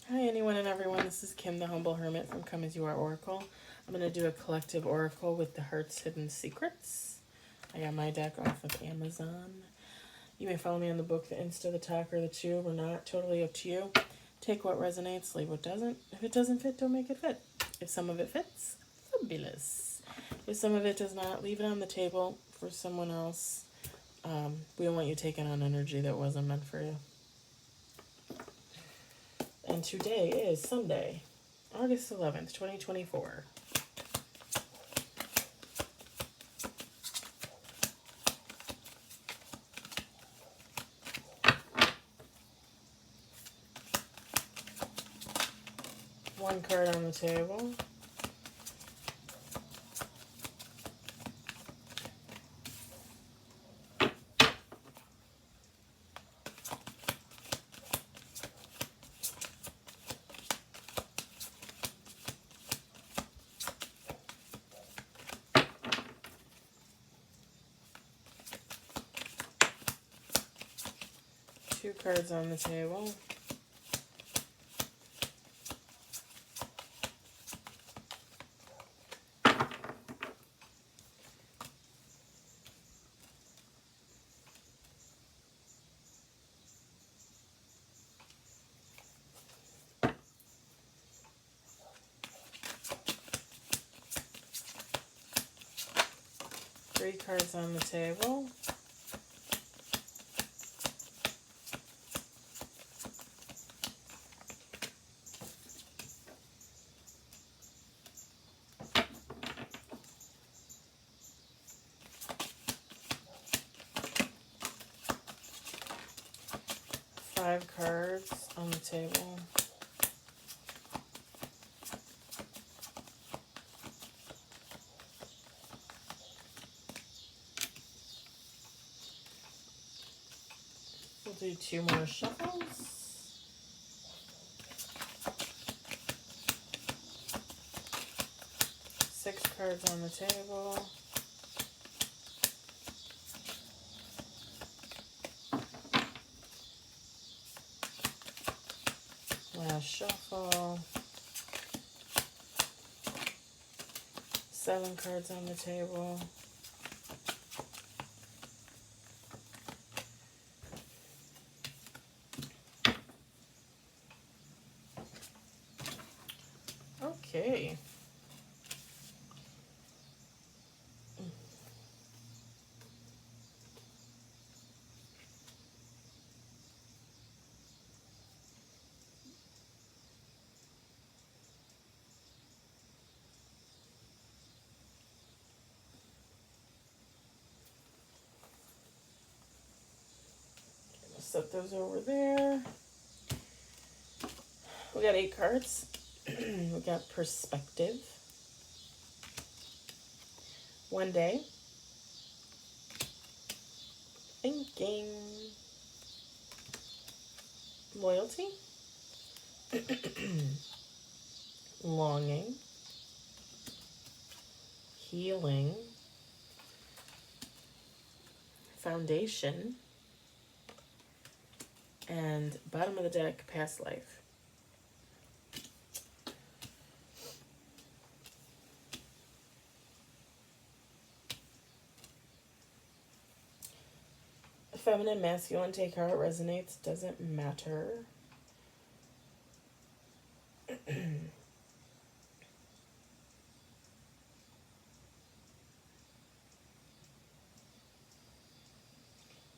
Hi, anyone and everyone. This is Kim, the Humble Hermit from Come As You Are Oracle. I'm going to do a collective oracle with the Heart's Hidden Secrets. I got my deck off of Amazon. You may follow me on the book, the Insta, the Talk, or the Tube, or not. Totally up to you. Take what resonates, leave what doesn't. If it doesn't fit, don't make it fit. If some of it fits, fabulous. If some of it does not, leave it on the table for someone else. We don't want you taking on energy that wasn't meant for you. And today is Sunday, August 11th, 2024. One card on the table. Two cards on the table. Three cards on the table. Five cards on the table. We'll do two more shuffles. Six cards on the table. Last shuffle. Seven cards on the table. Okay. Set those over there. We got 8 cards. We got Perspective. One Day. Thinking. Loyalty. Longing. Healing. Foundation. And bottom of the deck, Past Life. Feminine, masculine, take how it resonates, doesn't matter.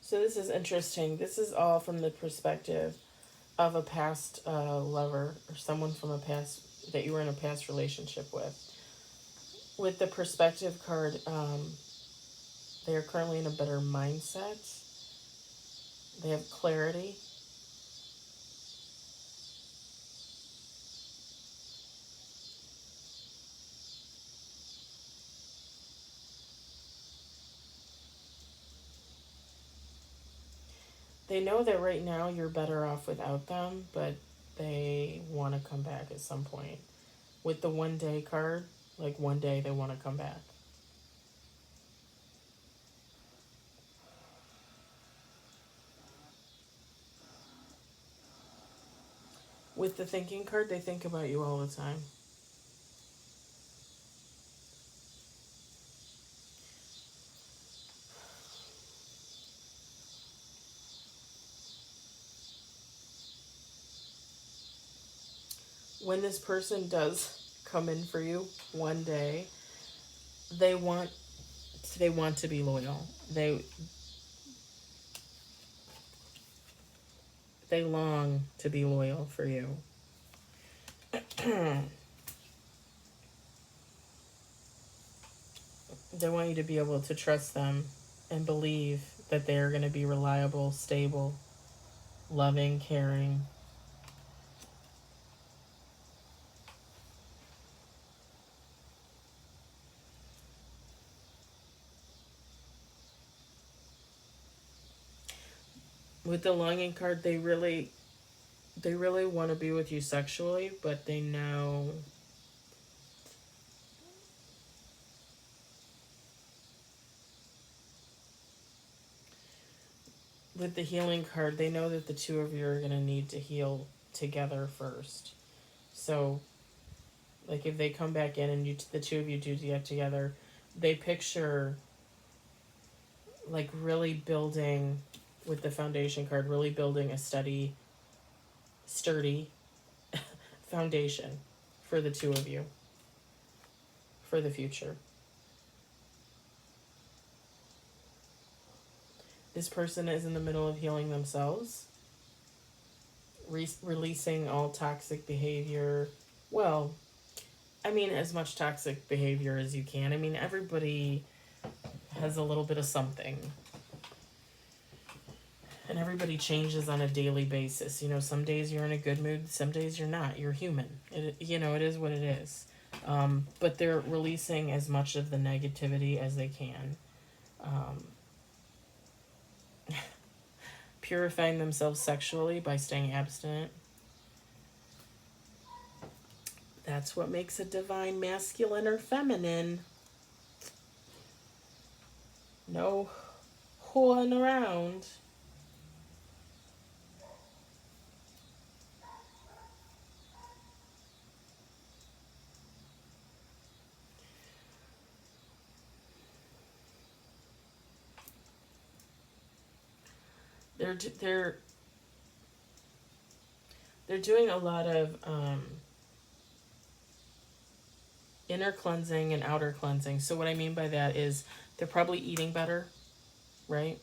So this is interesting. This is all from the perspective of a past lover or someone from a past that you were in a past relationship with. With the perspective card, they are currently in a better mindset. They have clarity. They know that right now you're better off without them, but they want to come back at some point. With the one day card, like one day they want to come back. With the thinking card, they think about you all the time. When this person does come in for you one day, they want to be loyal. They long to be loyal for you. They want you to be able to trust them and believe that they are going to be reliable, stable, loving, caring. With the longing card, they really want to be with you sexually, but they know with the healing card, they know that the two of you are going to need to heal together first. So, like, if they come back in and the two of you do get together, they picture, like, really building, with the foundation card, really building a sturdy foundation for the two of you for the future. This person is in the middle of healing themselves, releasing all toxic behavior. Well, I mean, as much toxic behavior as you can. I mean, everybody has a little bit of something. And everybody changes on a daily basis. You know, some days you're in a good mood, some days you're not. You're human. It is what it is. But they're releasing as much of the negativity as they can. Purifying themselves sexually by staying abstinent. That's what makes a divine masculine or feminine. No whoring around. They're doing a lot of inner cleansing and outer cleansing. So what I mean by that is they're probably eating better, right?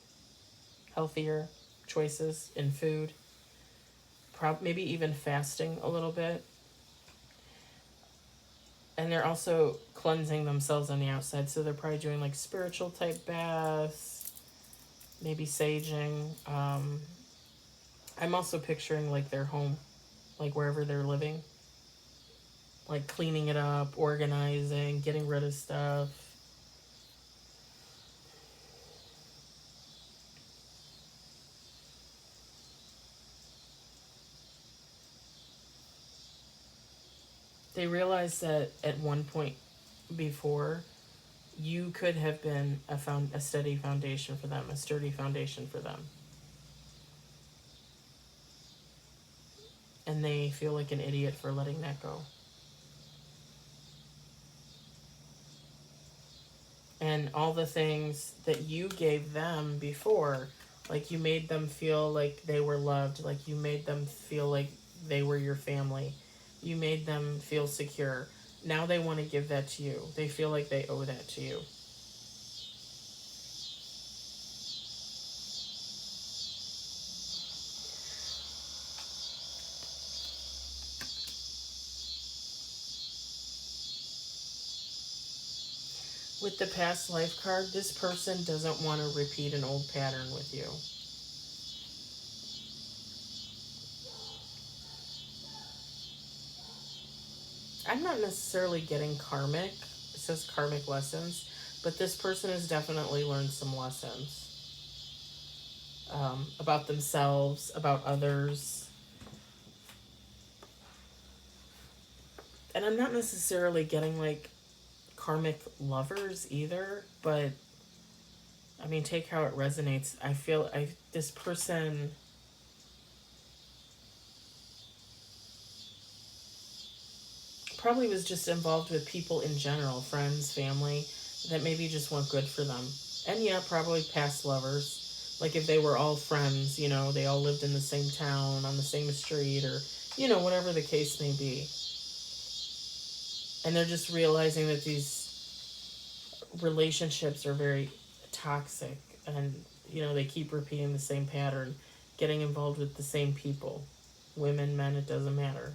Healthier choices in food. Maybe even fasting a little bit. And they're also cleansing themselves on the outside. So they're probably doing like spiritual type baths, maybe saging. I'm also picturing like their home, like wherever they're living. Like cleaning it up, organizing, getting rid of stuff. They realize that at one point before, you could have been a steady foundation for them, a sturdy foundation for them. And they feel like an idiot for letting that go. And all the things that you gave them before, like you made them feel like they were loved, like you made them feel like they were your family, you made them feel secure. Now they want to give that to you. They feel like they owe that to you. With the past life card, this person doesn't want to repeat an old pattern with you. I'm not necessarily getting karmic. It says karmic lessons, but this person has definitely learned some lessons about themselves, about others. And I'm not necessarily getting like karmic lovers either, but I mean, take how it resonates. I feel this person probably was just involved with people in general, friends, family, that maybe just weren't good for them. And yeah, probably past lovers. Like if they were all friends, you know, they all lived in the same town, on the same street, or, you know, whatever the case may be. And they're just realizing that these relationships are very toxic, and, you know, they keep repeating the same pattern, getting involved with the same people. Women, men, it doesn't matter.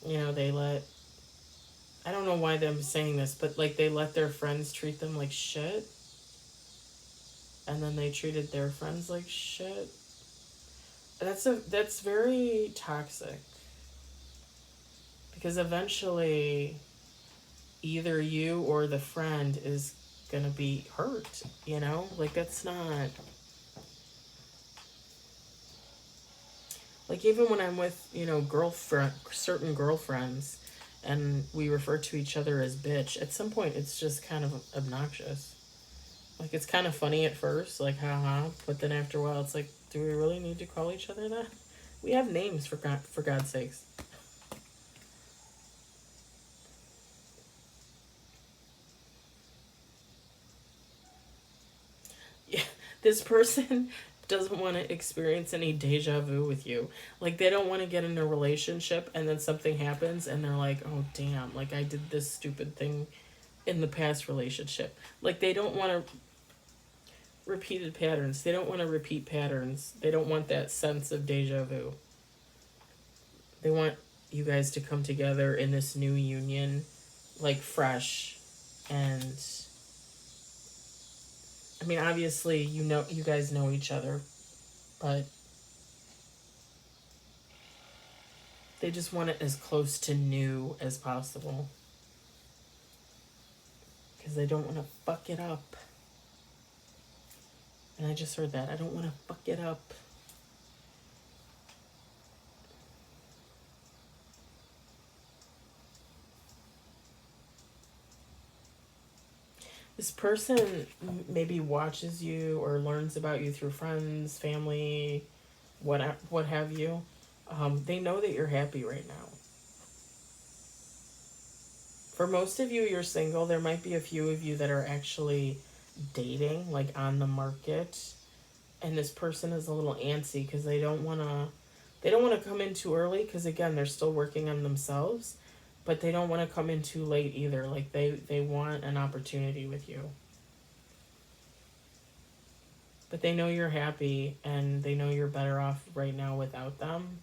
You know, they let, I don't know why I'm saying this, but like they let their friends treat them like shit, and then they treated their friends like shit. That's very toxic, because eventually either you or the friend is gonna be hurt, you know? Like that's not, like even when I'm with, you know, certain girlfriends, and we refer to each other as bitch, at some point it's just kind of obnoxious. Like it's kind of funny at first, like haha, but then after a while it's like, do we really need to call each other that? We have names, for God's sakes. Yeah, this person doesn't want to experience any deja vu with you. Like they don't want to get in a relationship and then something happens and they're like, "Oh damn, like I did this stupid thing in the past relationship." Like they don't want to repeated patterns. They don't want to repeat patterns. They don't want that sense of deja vu. They want you guys to come together in this new union, like fresh. And I mean, obviously, you know, you guys know each other, but they just want it as close to new as possible because they don't want to fuck it up. And I just heard that. I don't want to fuck it up. This person maybe watches you or learns about you through friends, family, what have you. They know that you're happy right now. For most of you, you're single. There might be a few of you that are actually dating, like on the market. And this person is a little antsy because they don't want to come in too early because again, they're still working on themselves, but they don't want to come in too late either. Like they want an opportunity with you. But they know you're happy and they know you're better off right now without them.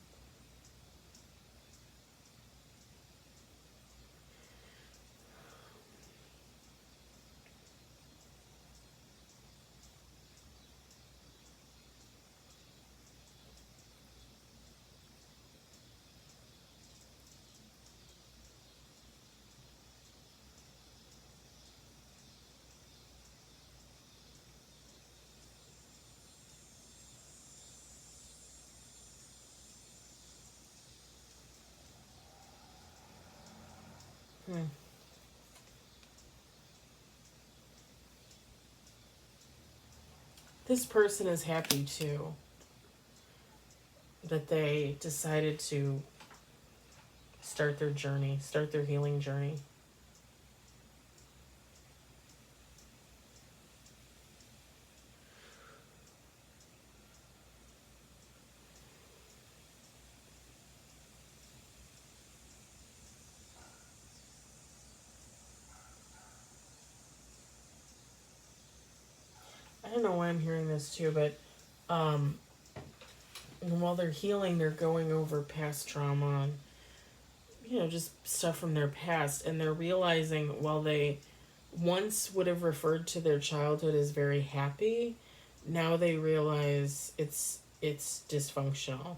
Hmm. This person is happy too that they decided to start their journey, start their healing journey. I don't know why I'm hearing this too, but um, while they're healing, they're going over past trauma and, you know, just stuff from their past, and they're realizing while they once would have referred to their childhood as very happy, now they realize it's dysfunctional,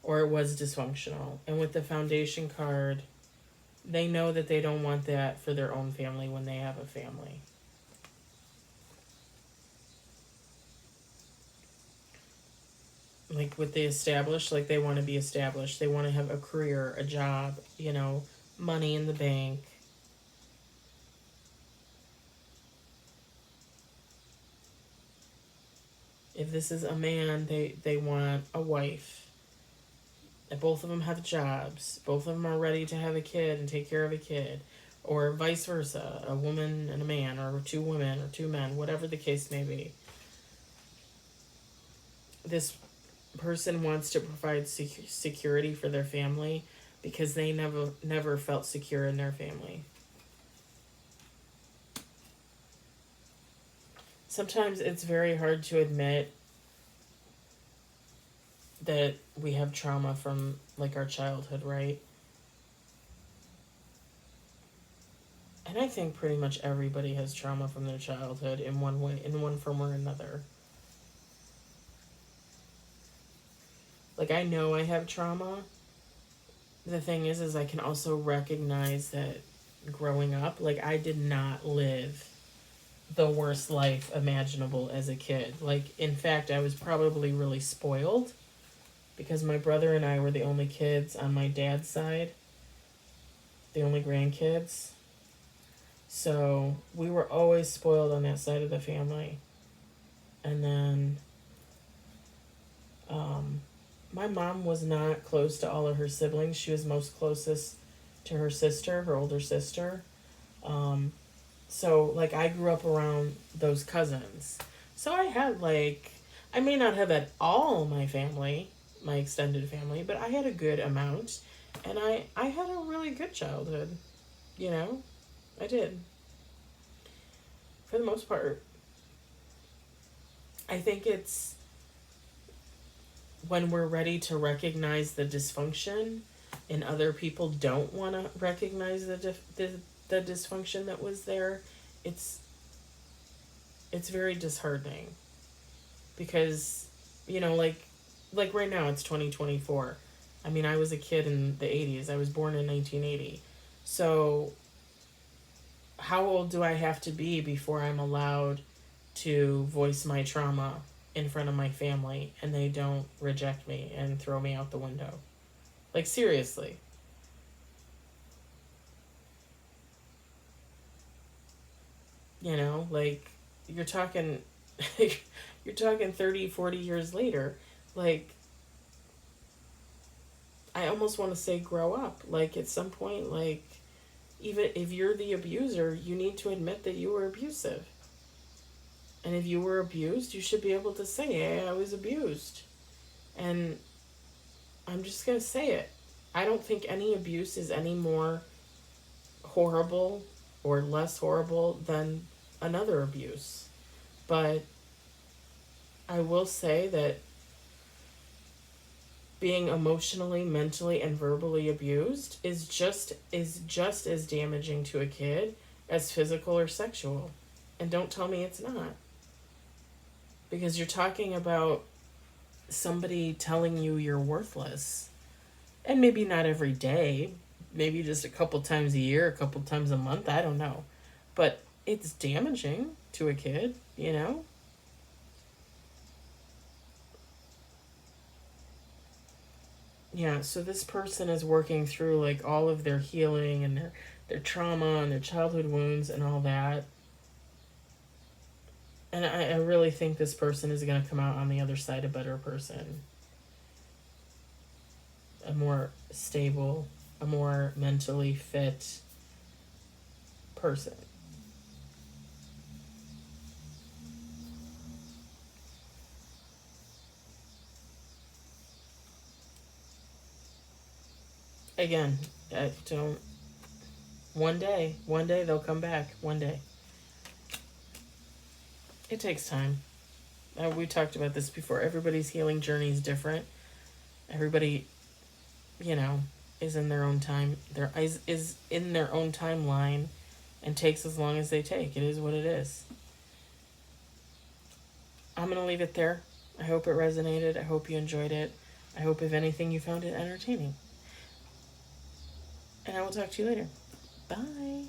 or it was dysfunctional. And with the foundation card, they know that they don't want that for their own family when they have a family. Like with the established, like they want to be established. They want to have a career, a job, you know, money in the bank. If this is a man, they want a wife. And both of them have jobs. Both of them are ready to have a kid and take care of a kid. Or vice versa, a woman and a man, or two women or two men, whatever the case may be. This person wants to provide security for their family because they never felt secure in their family. Sometimes it's very hard to admit that we have trauma from like our childhood, right? And I think pretty much everybody has trauma from their childhood in one way, in one form or another. Like, I know I have trauma. The thing is I can also recognize that growing up, like, I did not live the worst life imaginable as a kid. Like, in fact, I was probably really spoiled because my brother and I were the only kids on my dad's side, the only grandkids. So we were always spoiled on that side of the family. And then my mom was not close to all of her siblings. She was most closest to her sister, her older sister. So, like, I grew up around those cousins. So I had, like, I may not have had all my family, my extended family, but I had a good amount. And I had a really good childhood, you know? I did. For the most part. I think it's when we're ready to recognize the dysfunction and other people don't want to recognize the dysfunction that was there, it's very disheartening. Because, you know, like right now it's 2024. I mean, I was a kid in the 80s. I was born in 1980. So how old do I have to be before I'm allowed to voice my trauma in front of my family and they don't reject me and throw me out the window? Like, seriously. You know, like, you're talking you're talking 30, 40 years later. Like, I almost want to say grow up. Like, at some point, like, even if you're the abuser, you need to admit that you were abusive. And if you were abused, you should be able to say, hey, I was abused. And I'm just going to say it. I don't think any abuse is any more horrible or less horrible than another abuse. But I will say that being emotionally, mentally, and verbally abused is just as damaging to a kid as physical or sexual. And don't tell me it's not. Because you're talking about somebody telling you you're worthless. And maybe not every day. Maybe just a couple times a year, a couple times a month. I don't know. But it's damaging to a kid, you know? Yeah, so this person is working through, like, all of their healing and their trauma and their childhood wounds and all that. And I really think this person is going to come out on the other side a better person. A more stable, a more mentally fit person. Again, I don't. One day they'll come back. One day. It takes time. We talked about this before. Everybody's healing journey is different. Everybody, you know, is in their own time. Is in their own timeline, and takes as long as they take. It is what it is. I'm gonna leave it there. I hope it resonated. I hope you enjoyed it. I hope, if anything, you found it entertaining. And I will talk to you later. Bye.